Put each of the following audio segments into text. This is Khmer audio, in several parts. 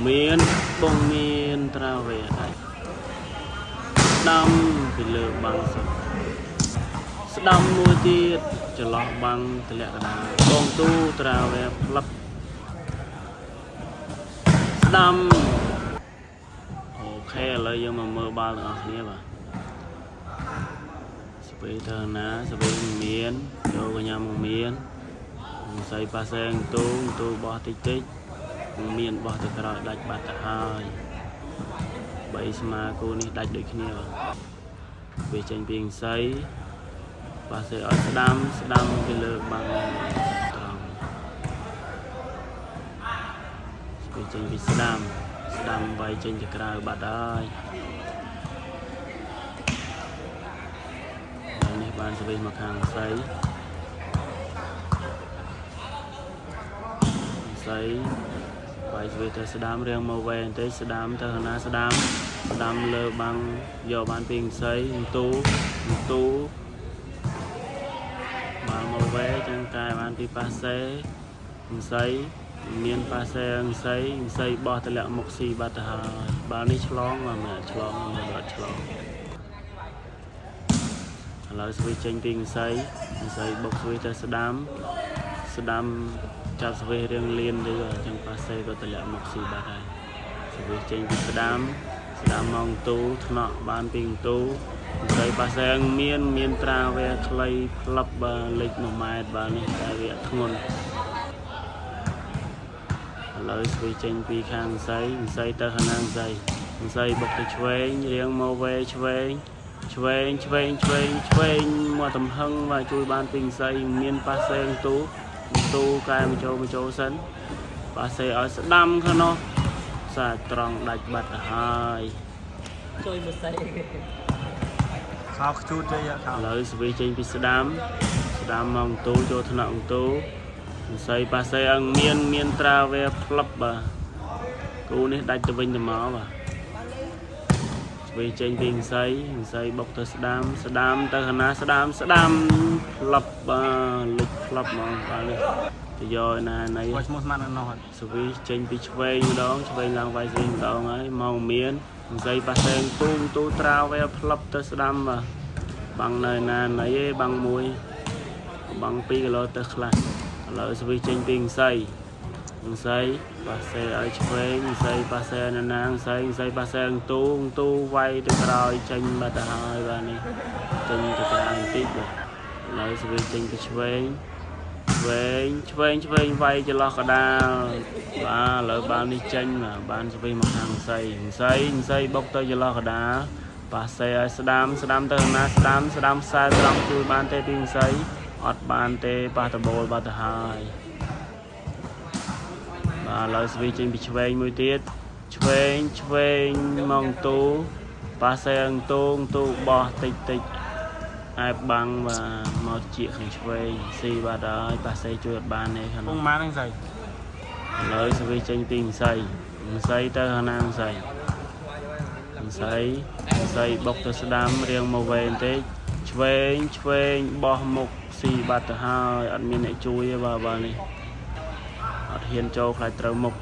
miên bông miên trao về đây đâm thì lừa bằng đâm môi tiết cho lọ bằng thì lẹ là bông tu trao về lấp đâm ok lấy nhưng mà mơ ba là nhé bà bây giờ ná sẽ bị miến cho cái nhà một miến xây ba sen tu bỏ tích tích miền bỏ từ cái đạch bát hai bảy mà cô này đạch được kia về tranh biên xây và sẽ ở đam cái lược bằng tròn về tranh biên đam bay trên cái bát hai này bạn sẽ về mặt hàng xây vậy về tới đám riêng màu vàng tới đám thờ na đám lơ bằng dầu ban tiền xây tu bằng màu vé trên cài ban pi passe xây miền passe xây bỏ tới lẹ một xì bát hà bao ní chlong mà mẹ chlong mà bớt chlong lại về tranh tiền xây bọc về tới đám chào về riêng liên đây rồi trong passe có thể là một xì bát này về trên đám mong tu nọ ban pin tu xây passe miên tra về clay club lịch nổ mai ba này tại vì thôn lời về trên pi khang xây tơ khả năng xây bọc từ chuối riêng màu về chuối mua tầm hưng và chui ban pin xây miên passe tu cài một chỗ sân và xe ở sẽ đâm khá nó xa tròn đạch bật hai chơi một xe sao chút đây lấy vì trên bị đám mong tu cho thân nặng tu xây ba xe ăn miên tra về flop bà cô này đạch cho vinh máu bà vì trên tiền xây bọc từ đám tới hana đám lập lịch lập mà thì rồi này sự vì trên bị chơi đó chơi làm vài gì đó ấy màu miến xây ba sen tu trao về lập tới đám mà bằng này này bằng mùi bằng pi lo tới là lợi sự vì trên tiền xây ba xe ở chơi xây ba xe nang xây ba xe tu vay được rồi tranh ba ta hai ba này tranh cho cái anh tiếp rồi lấy sự tranh cái chơi vay cho lo cả đa ba lợi ban đi tranh mà ban sẽ về mặt hàng xây bốc tới cho lo cả đá ba xe ở đám tới đám sai trong chui ban tê tiền xây ọt ban tê ba ta bồi ba ta hai lời vì trên bị chơi mùi tiết chơi mong tu ba xe tu bỏ tịch ai bằng và một chiếc hình chơi xì ba đó ba xe chuột bàn này không má đang dày lời vì trên tình xây tới hà năng xây bọc từ đám riêng màu vàng thế chơi bỏ một xì ba hai admin này chui vào bà này hiện châu phải trâu mục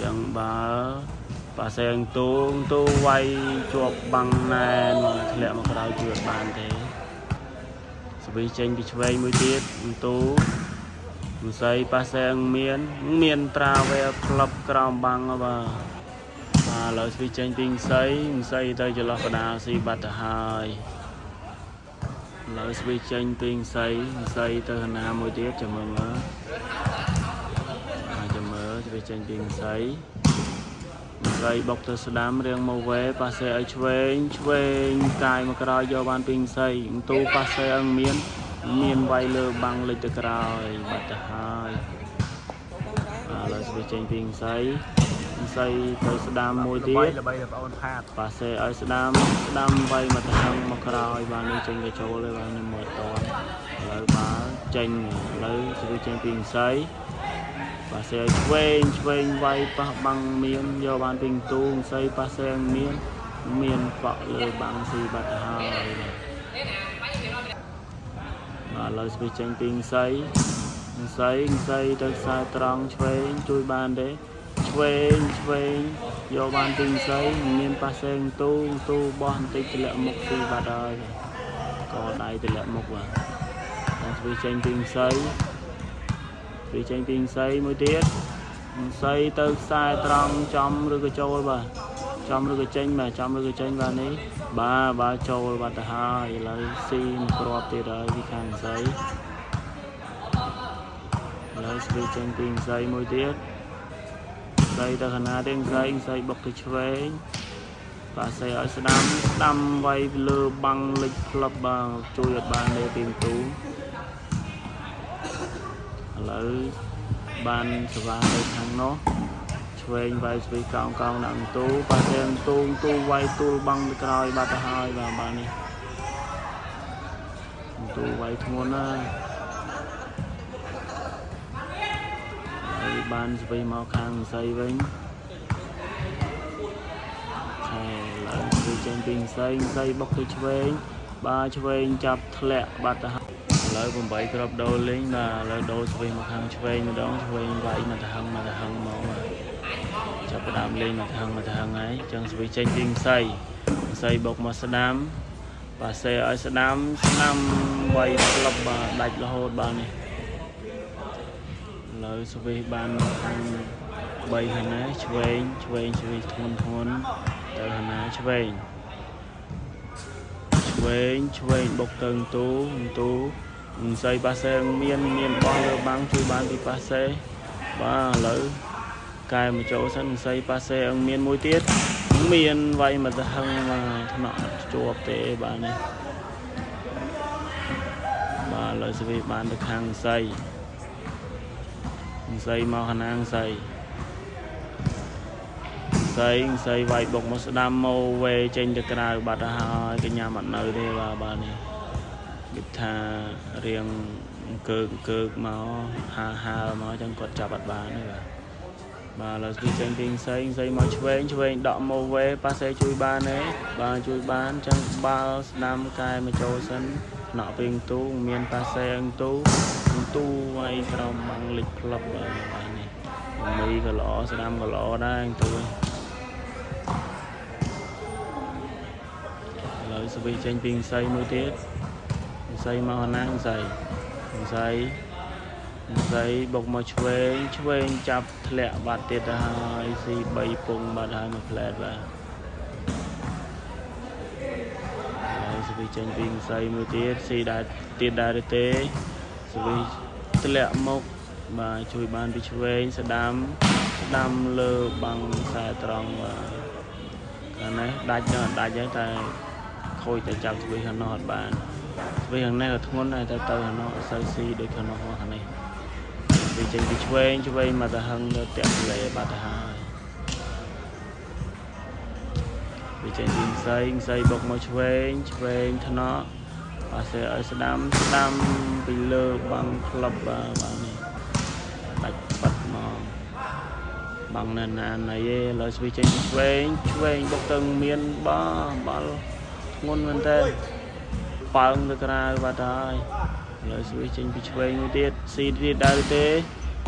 chẳng bà xe tu quay chuột bằng này mà lẹ một cái chuột bàn thế vì tranh bị chơi mới tiết tu xây bà xe miên tra về club crom bằng và lời vì tranh tinh xây tới cho lo đá si bát hai lời vì tranh tinh xây tới hà mới tiết cho mừng về tranh tiền xây bọc từ đám riêng màu vé ba xe ở chơi cài một cái do ban pin xây tu ba xe ăn miên vay lơ bằng lịch từ rồi bát hai là về tranh tiền xây từ đám môi tiết ba xe ở đám vay mà thằng một cái rồi ban đi trên cái chỗ lên ban một to lấy bá tranh lấy về tranh tiền xây và xe quên vay bằng miên do ban tình tu xây ba xe miên phọ lời bằng xì bát hai và lời về tranh tình xây tới xa trăng chui ban đấy ឆ្វេងយកបានទីស័យមានប៉ាសេងទូបោះបន្តិចទម្លាក់មុខស៊ីបាត់ហើយកដៃទម្លាក់មុខបាទហើយស្វីចេញទីស័យមួយទៀតស័យទៅខ្សែត្រង់ចំឬក៏ចូលបាទចំឬក៏ចេញបាទនេះបាទចូលបាត់ទៅហើយឥឡូវស៊ីមួយគ្រាប់ទៀតហើយពីខាងស័យឥឡូវស្វីចេញទីស័យមួយទៀតស័យទៅខាងណាទៀតស័យបុកទៅឆ្វេងបាទស័យឲ្យស្ដាំវាយលើបាំងលិចផ្លឹបបាទជួយអត់បានទេពីទូឥឡូវបានសវ៉ាទៅខាងនោះឆ្វេងវាយស្វីកោងដាក់ទូប៉ាសេងទូវាយទូលបាំងទៅក្រោយបាត់ទៅហើយបាទនេះទូវាយធ្ងន់ណាស់ហើយបានស្វីមកខាងស័យវិញហើយឡើងស្វីចេញពីស័យបុកទៅឆ្វេងបាទឆ្វេងចាប់ធ្លាក់បាត់ទៅហើយឥឡូវ8គ្រាប់ដូរលេងបាទឥឡូវដូរស្វីមកខាងឆ្វេងម្ដងឆ្វេងវាយមកទៅហឹងមកចាប់ផ្ដើមលេងមកទៅហឹងហើយចឹងស្វីចេញពីស័យបុកមកស្ដាំបាទសេឲ្យស្ដាំវាយផ្លឹបបាទដាច់រហូតបាទនេះឥឡូវស្វីបានខាង3ហើយណាឆ្វេងស្វីធ្ងន់ទៅខាងណាឆ្វេងបុកទៅទូស័យប៉ាសេមានបោះលើបាំងជួយបានពីប៉ាសេបាទឥឡូវកែមកចូលសិនស័យប៉ាសេមានមួយទៀតមានវាយមកទៅហឹងមកថ្នាក់ជាប់ទេបាទនេះបាទឥឡូវស្វីបានទៅខាងស័យមកខាងណាស័យវាយបុកមកស្ដាំមកវេចេញទៅក្រៅបាត់ហើយកញ្ញាអត់នៅទេបាទនេះគេថារៀងកើកមកហាលមកចឹងគាត់ចាប់អត់បានទេបាទឥឡូវស្វីចេញពីស័យមកឆ្វេងដកមកវេប៉ាសេជួយបានទេបាទជួយបានចឹងបាល់ស្ដាំកែមកចូលសិនណក់ពីទូមានប៉ាសេទូវាយក្រោមបាំងលិចផ្លឹបបាទនេះមីក៏ល្អស្ដាំក៏ល្អដែរទូឥឡូវស្វីចេញពីស័យមួយទៀតស័យមកណាស័យបុកមកឆ្វេងចាប់ធ្លាក់បាត់ទៀតទៅហើយស៊ី3ពងបាត់ហើយមួយផ្លែតបាទហើយស្វីចេញពីស័យមួយទៀតស៊ីដែរទេស្វីធ្លាក់មកបាទជួយបានពីឆ្វេងស្ដាំលើបាំងខ្សែត្រង់បាទខាងនេះដាច់ហើយតែខូចតែចាប់ស្វីខាងនោះអត់បានស្វីខាងនេះក៏ធ្ងន់ដែរតែទៅខាងនោះអត់សូវស៊ីដូចខាងនោះខាងនេះវាចេញពីឆ្វេងមកទៅហឹងទៅតាក់លេបាត់ទៅហើយវាចេញពីស័យបុកមកឆ្វេងថ្នាក់បាទសេឲ្យស្ដាំពីលើបាំងក្លឹបបាទនេះដាច់បាត់មកបាំងណាណៃឯងឡើយស្វីចេញពីឆ្វេងបុកទៅមានបាល់ធ្ងន់មែនតើប៉ើងទៅក្រៅបាត់ហើយឥឡូវស្វីចេញពីឆ្វេងមួយទៀតស៊ីទៀតដែរទេ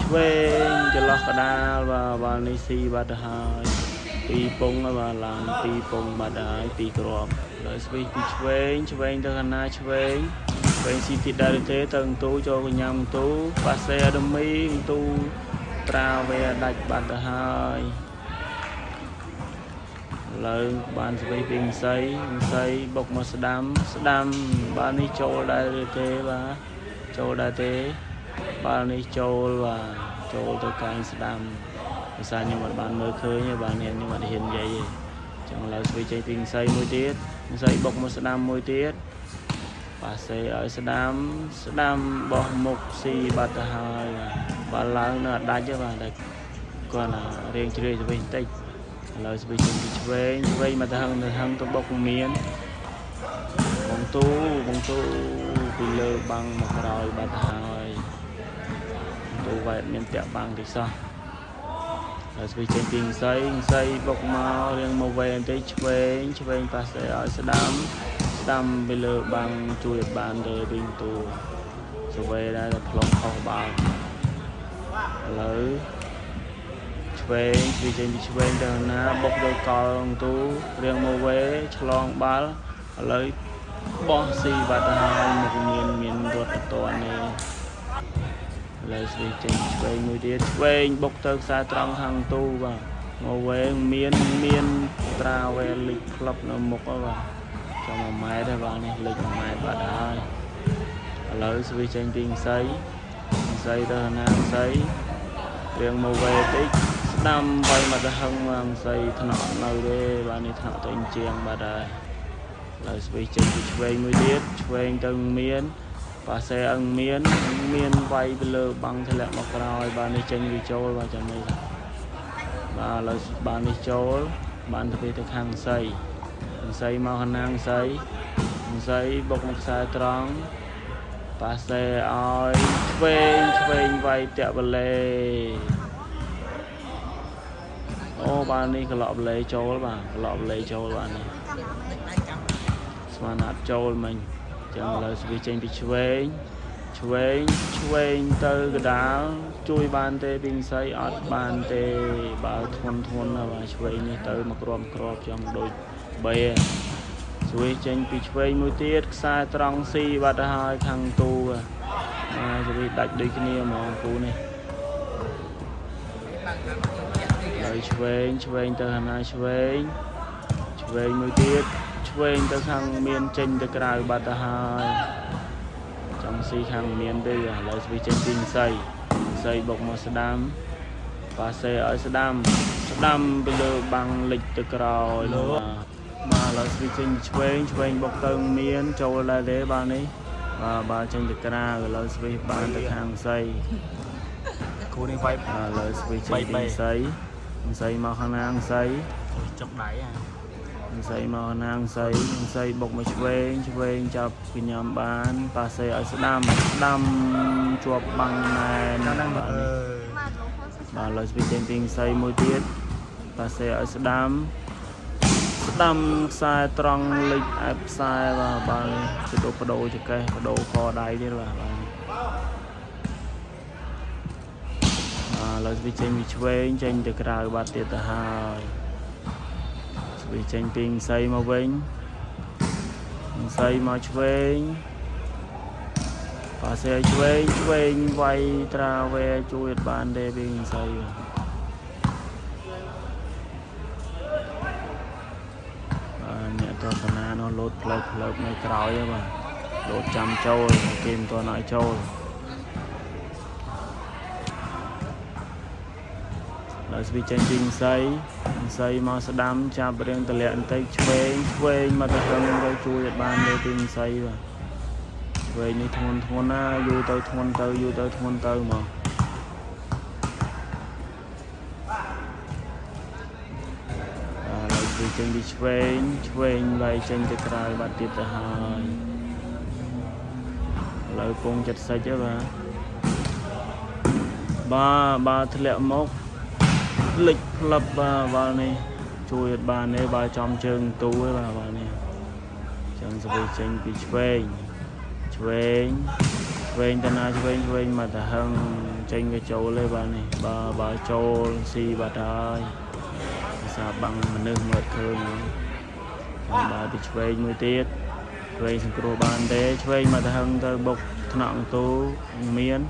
ឆ្វេងចន្លោះកដាលបាទនេះស៊ីបាត់ទៅហើយ2ពងបាទឡើង2ពងបាត់ហើយ2គ្រាប់ឥឡូវស្វីពីឆ្វេងទៅខាងណាឆ្វេងស៊ីទៀតដែរទេទៅទូចូលកញ្ញាទូប៉ាសេអាដមីទូត្រាវេដាច់បាត់ទៅហើយឡើយបានស្វីពីស័យបុកមកស្ដាំបាទនេះចូលដែរទេបាទចូលដែរទេបាទនេះចូលបាទចូលទៅកែងស្ដាំភាសាខ្ញុំអត់បានមើលឃើញទេបាទខ្ញុំអត់ហ៊ាននិយាយទេចឹងឡើយស្វីចេញពីស័យមួយទៀតស័យបុកមកស្ដាំមួយទៀតប៉ាសេឲ្យស្ដាំបោះមុខស៊ីបាត់ទៅហើយបាទឡើងនៅអត់ដាច់ទេបាទតែគាត់ណារៀងជ្រេស្វីបន្តិចឥឡូវស្វីចេញពីឆ្វេងមកទៅហឹងទៅបុកមានបងទូពីលើបាំងមកក្រោយបាត់ហើយទូវាយអត់មានតាក់បាំងទេសោះហើយស្វីចេញពីស័យបុកមករៀងមកវែងបន្តិចឆ្វេងប៉ាសេឲ្យស្ដាំពីលើបាំងជួយអត់បានទេវិញទូសវេដែរតែផ្លុំខុសបាល់ឥឡូវឆ្ ឆ្វេងស្វីចេញពីឆ្វេងទៅណាបុកទៅកលទូរៀងមកវេឆ្លងបាល់ឥឡូវបោះស៊ីបាត់ទៅហើយមកមានរត់តតនេះឥឡូវស្វីចេញឆ្វេងមួយទៀតឆ្វេងបុកទៅខ្សែត្រង់ខាងទូបាទមកវេមានត្រាវេលិចក្លឹបនៅមុខហើយបាទចាំ1ម៉ែត្រហើយបាទនេះលិច1ម៉ែត្របាត់ហើយឥឡូវស្វីចេញពីខ្សែទៅណាខ្សែរៀងមកវេតិចស្ដាំវាយមកទៅហឹងមកខ្សែថ្នាក់នៅទេបាទនេះថ្នាក់ទៅជាងបាទហើយឥឡូវស្វីចេញពីឆ្វេងមួយទៀតឆ្វេងទៅមានប៉ាសេអឹងមានវាយទៅលើបាំងធ្លាក់មកក្រោយបាទនេះចេញវាចូលបាទចាំមើលបាទឥឡូវបាននេះចូលបានទៅខាងខ្សែមកខាងណាខ្សែបុកមកខ្សែត្រង់ប៉ាសេឲ្យឆ្វេងវាយតាក់បលេអូបាននេះក្លក់បលេចូលបាទក្លក់បលេចូលបាទនេះស្មានអត់ចូលមិញចឹងឥឡូវវាចេញពីឆ្វេងទៅកដាលជួយបានទេពីខ្សែអត់បានទេបើធ្ងន់ណាបាទឆ្វេងនេះទៅមកគ្រាប់ចឹងដូចបីស្វីចេញពីឆ្វេងមួយទៀតខ្សែត្រង់ស៊ីបាត់ទៅហើយខាងទូស្វីដាច់ដូចគ្នាហ្មងគូនេះហើយឆ្វេងទៅខាងណាឆ្វេងមួយទៀតឆ្វេងទៅខាងមានចេញទៅក្រៅបាត់ទៅហើយចង់ស៊ីខាងមានទេឥឡូវស្វីចេញពីខ្សែបុកមកស្ដាំប៉ាសេឲ្យស្ដាំទៅលើបាំងលិចទៅក្រោយលើបាទឥឡូវស្វីចេញឆ្វេងបុកទៅមានចូលដែរទេបាទនេះបាទចេញទៅក្រៅឥឡូវស្វីបានទៅខាងខ្សែគូនេះវាយឥឡូវស្វីចេញពីខ្សែមកខាងណាខ្សែចុកដៃខ្សែមកខាងណាខ្សែបុកមកឆ្វេងចាប់ពីញ៉ាំបានប៉ាសេឲ្យស្ដាំជាប់បាំងណែនបាទនេះបាទឥឡូវស្វីចេញពីខ្សែមួយទៀតប៉ាសេឲ្យស្ដាំខ្សែត្រង់លិចអែបខ្សែបាទទៅបដូរចកេះបដូរខដៃទៀតបាទឥឡូវស្វីចេញពីឆ្វេងចេញទៅក្រៅបាត់ទៀតទៅហើយស្វីចេញពីខ្សែមកវិញខ្សែមកឆ្វេងប៉ាសេឆ្វេងវាយត្រាវេជួយអត់បានទេពីខ្សែអ្នកទស្សនានោះលោតផ្លើកនៅក្រោយបាទលោតចាំចូលគេមិនទាន់ឲ្យចូលដល់ស្វីចេញពីខ្សែមកស្ដាំចាប់រៀងតម្លាក់បន្តិចឆ្វេងមកទៅហឹងទៅជួយអត់បានទេពីខ្សែបាទឆ្វេងនេះធ្ងន់ណាយូរទៅធ្ងន់ទៅមកចេញពីឆ្វេងវាយចេញទៅក្រៅបាត់ទៀតទៅហើយឥឡូវពងចិត្តសាច់ទេបាទធ្លាក់មកលិចផ្លឹបបាទនេះជួយអត់បានទេបើចំជើងទូទេបាទនេះចឹងស្វីចេញពីឆ្វេងទៅណាឆ្វេងមកទៅហឹងចេញក៏ចូលទេបាទនេះបើចូលស៊ីបាត់ហើយសាបាំងមនុស្សមើលឃើញហ្នឹងបាទពីឆ្វេងមួយទៀតឆ្វេងសង្គ្រោះបានទេឆ្វេងមកទៅហឹងទៅបុកថ្នាក់ទូមាន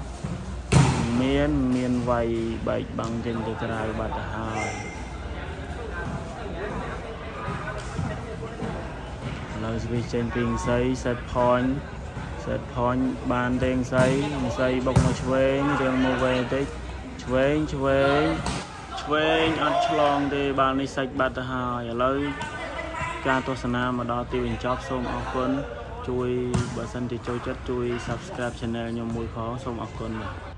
វាយបែកបាំងចេញទៅក្រៅបាត់ទៅហើយឥឡូវស្វីចេញពីខ្សែ set point បានទេខ្សែបុកមកឆ្វេងរៀងមកវេតិចឆ្វេងអត់ឆ្លងទេបាល់នេះសាច់បាត់ទៅហើយឥឡូវការទស្សនាមកដល់ទីបញ្ចប់សូមអរគុណជួយបើសិនជាចូលចិត្តជួយ Subscribe Channel ខ្ញុំមួយផងសូមអរគុណបាទ